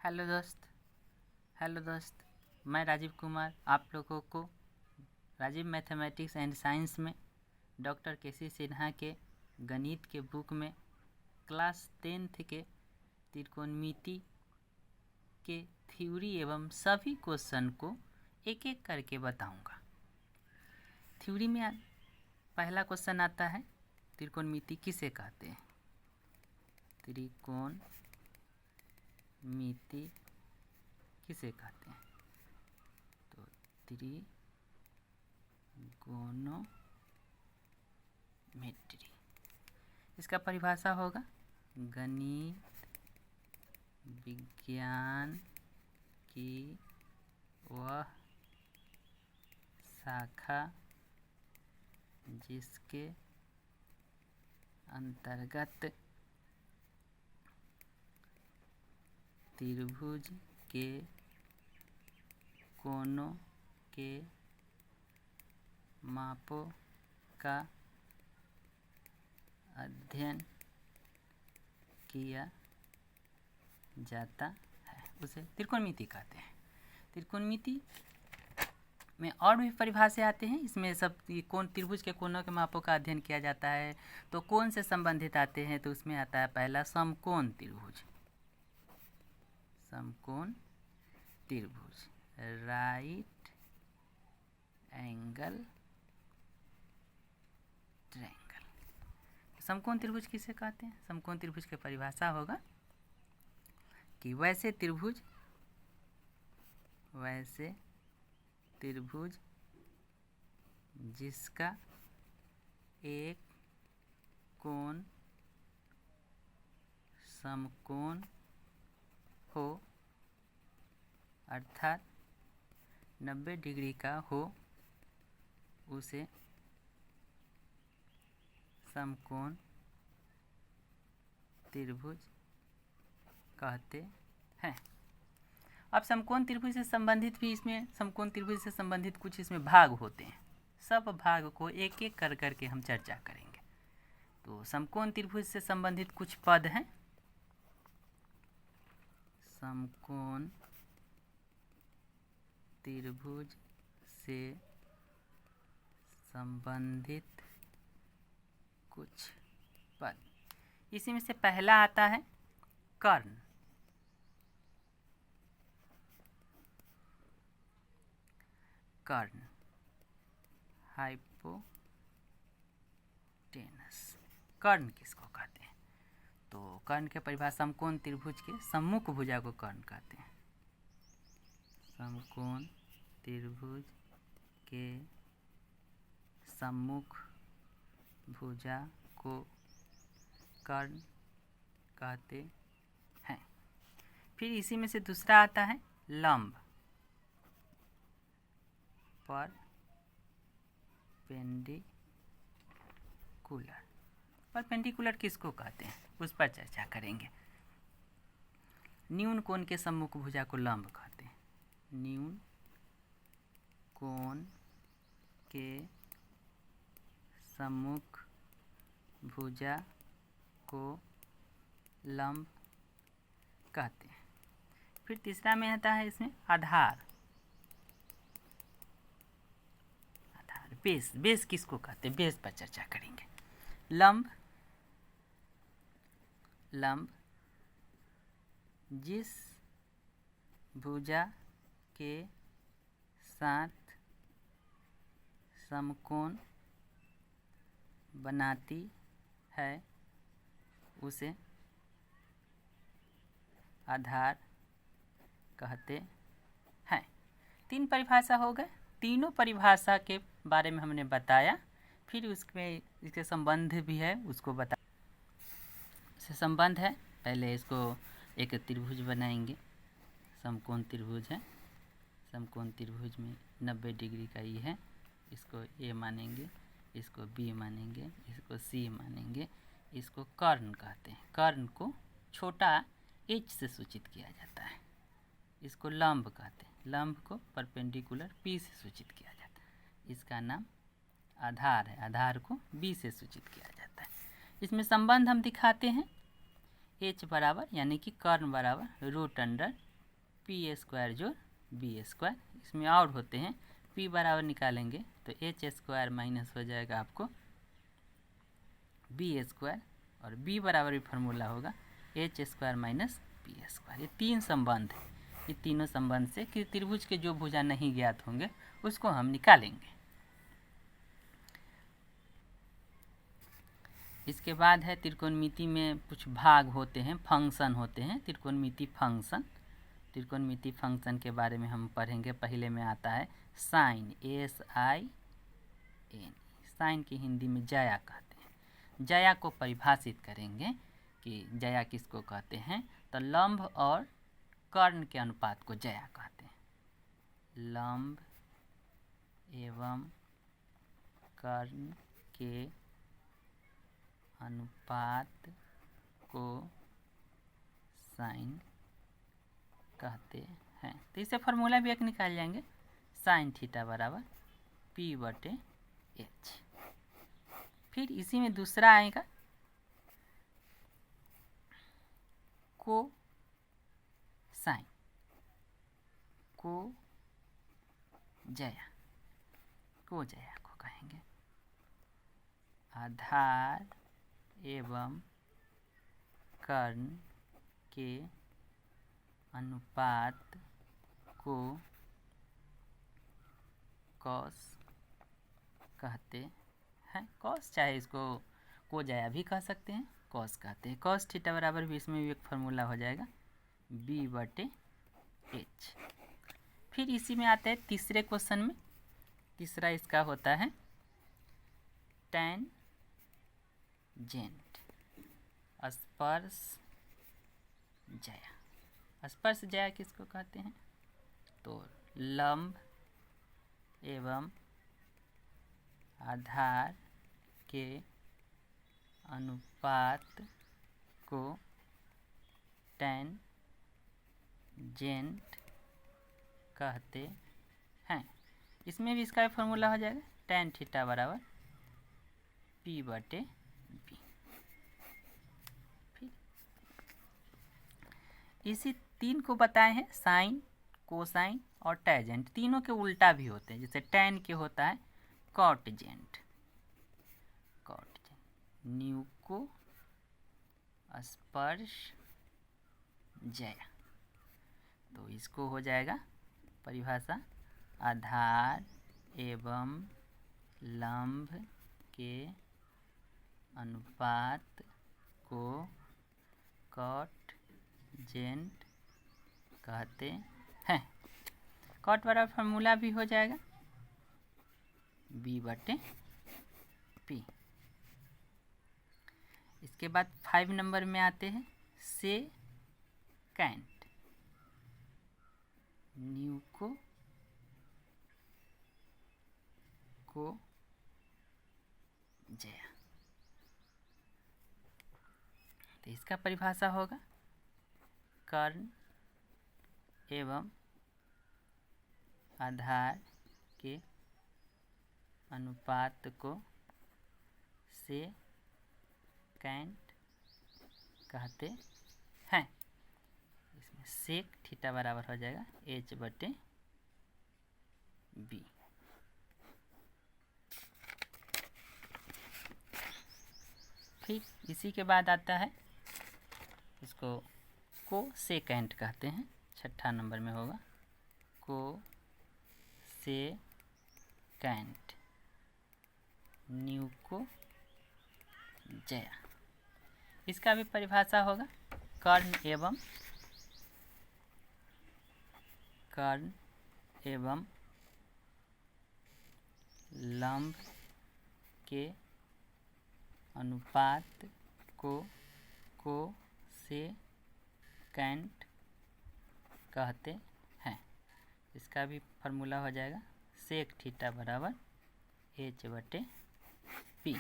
Hello दोस्त, मैं राजीव कुमार आप लोगों को राजीव मैथमेटिक्स एंड साइंस में डॉक्टर केसी सिन्हा के गणित के बुक में क्लास 10th के त्रिकोणमिति के थ्योरी एवं सभी क्वेश्चन को एक एक करके बताऊंगा। थ्योरी में पहला क्वेश्चन आता है, त्रिकोणमिति किसे कहते हैं? त्रिकोणमिति किसे कहते हैं? तो त्रिगोनोमेट्री। इसका परिभाषा होगा गणित विज्ञान की वह शाखा जिसके अंतर्गत त्रिभुज के कोणों के मापों का अध्ययन किया जाता है, उसे त्रिकोणमिति कहते हैं। त्रिकोणमिति में और भी परिभाषा आते हैं। इसमें सब कोण त्रिभुज के कोणों के मापों का अध्ययन किया जाता है। तो कोण से संबंधित आते हैं, तो उसमें आता है पहला समकोण त्रिभुज। समकोण त्रिभुज, राइट एंगल ट्रायंगल। समकोण त्रिभुज किसे कहते हैं? समकोण त्रिभुज की परिभाषा होगा कि वैसे त्रिभुज जिसका एक कोण समकोण हो, अर्थात 90 डिग्री का हो, उसे समकोण त्रिभुज कहते हैं। अब समकोण त्रिभुज से संबंधित भी इसमें समकोण त्रिभुज से संबंधित कुछ इसमें भाग होते हैं। सब भाग को एक एक कर करके हम चर्चा करेंगे। तो समकोण त्रिभुज से संबंधित कुछ पद हैं। समकोण त्रिभुज से संबंधित कुछ पद, इसी में से पहला आता है कर्ण। कर्ण, हाइपोटेनस। कर्ण किसको कहते हैं? तो कर्ण के परिभाषा समकोण त्रिभुज के सम्मुख भुजा को कर्ण कहते हैं। समकोण त्रिभुज के सम्मुख भुजा को कर्ण कहते हैं। फिर इसी में से दूसरा आता है लंब। परपेंडिकुलर किसको कहते हैं, उस पर चर्चा करेंगे। न्यून कोण के सम्मुख भुजा को लंब कहते हैं। न्यून कोण के सम्मुख भुजा को लंब कहते हैं। फिर तीसरा में आता है इसमें आधार। बेस किसको कहते हैं? बेस पर चर्चा करेंगे। लंब जिस भुजा के साथ समकोण बनाती है, उसे आधार कहते हैं। 3 परिभाषा हो गए। तीनों परिभाषा के बारे में हमने बताया। फिर उसमें इसके संबंध भी है, उसको बता से संबंध है। पहले इसको एक त्रिभुज बनाएंगे। समकोण त्रिभुज है। समकोण त्रिभुज में 90 डिग्री का ये है। इसको ए मानेंगे, इसको बी मानेंगे, इसको सी मानेंगे। इसको कर्ण कहते हैं। कर्ण को छोटा एच से सूचित किया जाता है। इसको लंब कहते हैं। लंब को परपेंडिकुलर पी से सूचित किया जाता है। इसका नाम आधार है। आधार को बी से सूचित किया जाता है। इसमें संबंध हम दिखाते हैं। एच बराबर यानी कि कर्ण बराबर रूट अंडर पी स्क्वायर जोड़ बी स्क्वायर, इसमें और होते हैं। पी बराबर निकालेंगे तो एच स्क्वायर माइनस हो जाएगा आपको बी स्क्वायर, और बी बराबर भी फार्मूला होगा H square minus B square. ये तीन संबंध है, ये तीनों संबंध से कि त्रिभुज के जो भुजा नहीं ज्ञात होंगे उसको हम निकालेंगे। इसके बाद है त्रिकोणमिति में कुछ भाग होते हैं, फंक्शन होते हैं, त्रिकोणमिति फंक्शन। त्रिकोणमिति फंक्शन के बारे में हम पढ़ेंगे। पहले में आता है साइन, SIN। साइन की हिंदी में जया कहते हैं। जया को परिभाषित करेंगे कि जया किसको कहते हैं, तो लंब और कर्ण के अनुपात को जया कहते हैं। लंब एवं कर्ण के अनुपात को साइन कहते हैं। तो इससे फार्मूला भी एक निकाल जाएंगे, साइन थीटा बराबर P/H। फिर इसी में दूसरा आएगा को साइन, को जया, को जया को कहेंगे। आधार एवं कर्ण के अनुपात को कॉस कहते हैं। कॉस चाहे इसको को जया भी कह सकते हैं, कॉस कहते हैं। कॉस थीटा बराबर भी इसमें भी एक फार्मूला हो जाएगा B/H। फिर इसी में आता है तीसरे क्वेश्चन में, तीसरा इसका होता है टेंजेंट, स्पर्श जया। स्पर्श जया किसको कहते हैं, तो लंब एवं आधार के अनुपात को टेंजेंट कहते हैं। इसमें भी इसका फॉर्मूला हो जाएगा tan थीटा बराबर P/B। इसी तीन को बताए हैं, साइन, कोसाइन और टैजेंट। तीनों के उल्टा भी होते हैं, जैसे tan के होता है कॉटजेंट, न्यूको स्पर्श जया। तो इसको हो जाएगा परिभाषा, आधार एवं लंब के अनुपात को कॉटजेंट कहते हैं। कॉट बराबर फार्मूला भी हो जाएगा B/P। इसके बाद 5 नंबर में आते हैं सेकंड, न्यूको को जया। तो इसका परिभाषा होगा कर्ण एवं आधार के अनुपात को सेकंड कहते हैं। इसमें सेक थीटा बराबर हो जाएगा H/B। फिर इसी के बाद आता है, इसको को सेकंड कहते हैं, छठा नंबर में होगा को सेकंड, न्यूको जया। इसका भी परिभाषा होगा कर्ण एवं लंब के अनुपात को सेकंड कहते हैं। इसका भी फार्मूला हो जाएगा सेक थीटा बराबर H/P।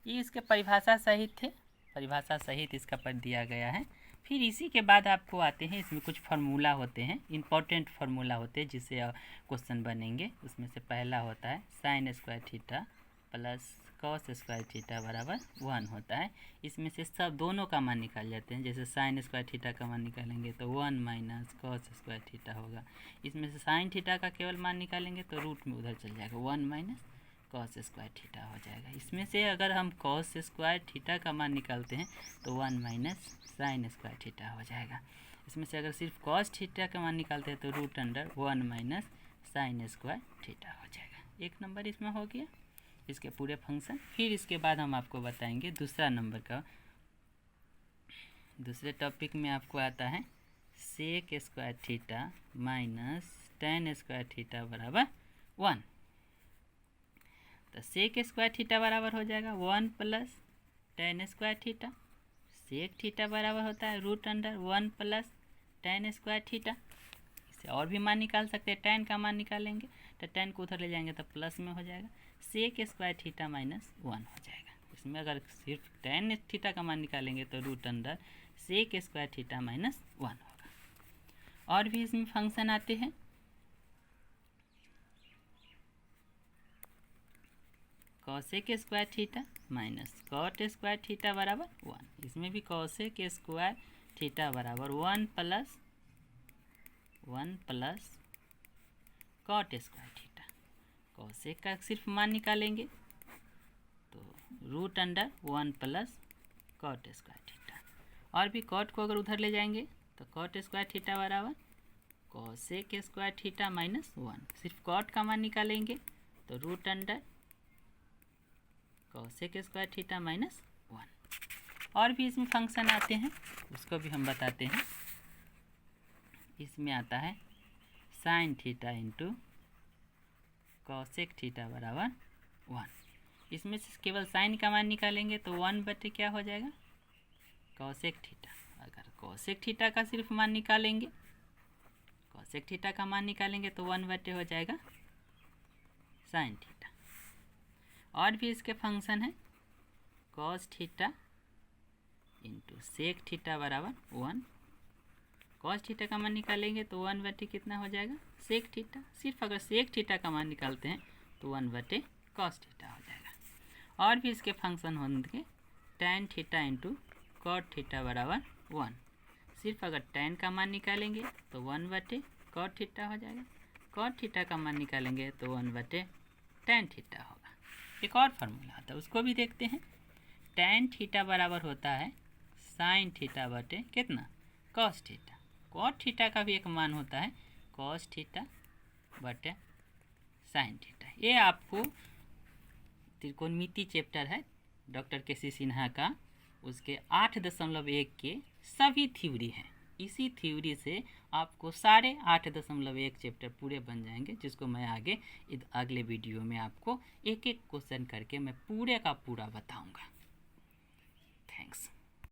ये इसके परिभाषा सहित थे, परिभाषा सहित इसका पद दिया गया है। फिर इसी के बाद आपको आते हैं, इसमें कुछ फार्मूला होते हैं, इम्पोर्टेंट फार्मूला होते हैं जिससे क्वेश्चन बनेंगे। उसमें से पहला होता है sign square theta plus cos square theta बराबर 1 होता है। इसमें से सब दोनों का मान निकाल जाते हैं। जैसे साइन स्क्वायर थीटा का मान निकालेंगे तो 1 माइनस कॉस स्क्वायर थीटा होगा। इसमें से साइन थीटा का केवल मान निकालेंगे तो रूट में उधर चल जाएगा, 1 माइनस कॉस स्क्वायर थीटा हो जाएगा। इसमें से अगर हम कॉस स्क्वायर थीटा का मान निकालते हैं तो 1 माइनस साइन स्क्वायर थीटा हो जाएगा। इसमें से अगर सिर्फ कॉस थीटा का मान निकालते हैं तो root under 1 minus sine square theta हो जाएगा। एक नंबर इसमें हो गया इसके पूरे फंक्शन। फिर इसके बाद हम आपको बताएंगे दूसरा नंबर का। दूसरे टॉपिक में आपको आता है sec square theta minus tan square theta बराबर 1। तो सेक स्क्वायर थीटा बराबर हो जाएगा 1 plus tan square theta. Sec theta बराबर होता है root under 1 plus tan square theta. इसे और भी मान निकाल सकते हैं, टेन का मान निकालेंगे तो टेन को उधर ले जाएंगे तो प्लस में हो जाएगा, सेक स्क्वायर थीटा माइनस 1 हो जाएगा। इसमें अगर सिर्फ टेन थीटा का मान निकालेंगे तो root under sec square theta minus 1 होगा। और भी इसमें फंक्शन आते हैं। Cosec square theta minus cot square theta बराबर 1। इसमें भी कॉसेक स्क्वायर थीटा बराबर 1 plus cot square theta. Cosec का सिर्फ मान निकालेंगे तो root under 1 plus cot square theta. और भी कॉट को अगर उधर ले जाएंगे तो कॉट स्क्वायर थीटा बराबर कॉसेक स्क्वायर थीटा माइनस 1। सिर्फ कॉट का मान निकालेंगे तो root under cosec square theta minus 1। और भी इसमें फंक्शन आते हैं, उसको भी हम बताते हैं। इसमें आता है sine theta into cosec theta बराबर 1। इसमें से केवल साइन का मान निकालेंगे तो 1 बटे क्या हो जाएगा, कॉसेक थीटा। अगर कॉसेक थीटा का सिर्फ मान निकालेंगे, कॉसेक थीटा का मान निकालेंगे तो 1 बटे हो जाएगा साइन थीटा। और भी इसके फंक्शन है cos theta into sec theta बराबर 1। कॉस थीटा का मान निकालेंगे तो 1 बटे कितना हो जाएगा, सेक थीटा। सिर्फ अगर सेक थीटा का मान निकालते हैं तो 1 बटे कॉस थीटा हो जाएगा। और भी इसके फंक्शन होंगे tan theta into cot theta बराबर 1। सिर्फ अगर टैन का मान निकालेंगे तो 1 बटे कॉट थीटा हो जाएगा। कॉट थीटा का मान निकालेंगे तो 1 बटे टैन थीटा होगा। एक और फार्मूला आता है, उसको भी देखते हैं। टैन थीटा बराबर होता है साइन थीटा बटे कितना, कॉस थीटा। कॉट थीटा का भी एक मान होता है कॉस थीटा बटे साइन थीटा। ये आपको त्रिकोणमिति चैप्टर है डॉक्टर के.सी. सिन्हा का, उसके 8.1 के सभी थ्योरी हैं। इसी थ्योरी से आपको सारे 8.1 चैप्टर पूरे बन जाएंगे, जिसको मैं आगे अगले वीडियो में आपको एक एक क्वेश्चन करके मैं पूरे का पूरा बताऊंगा।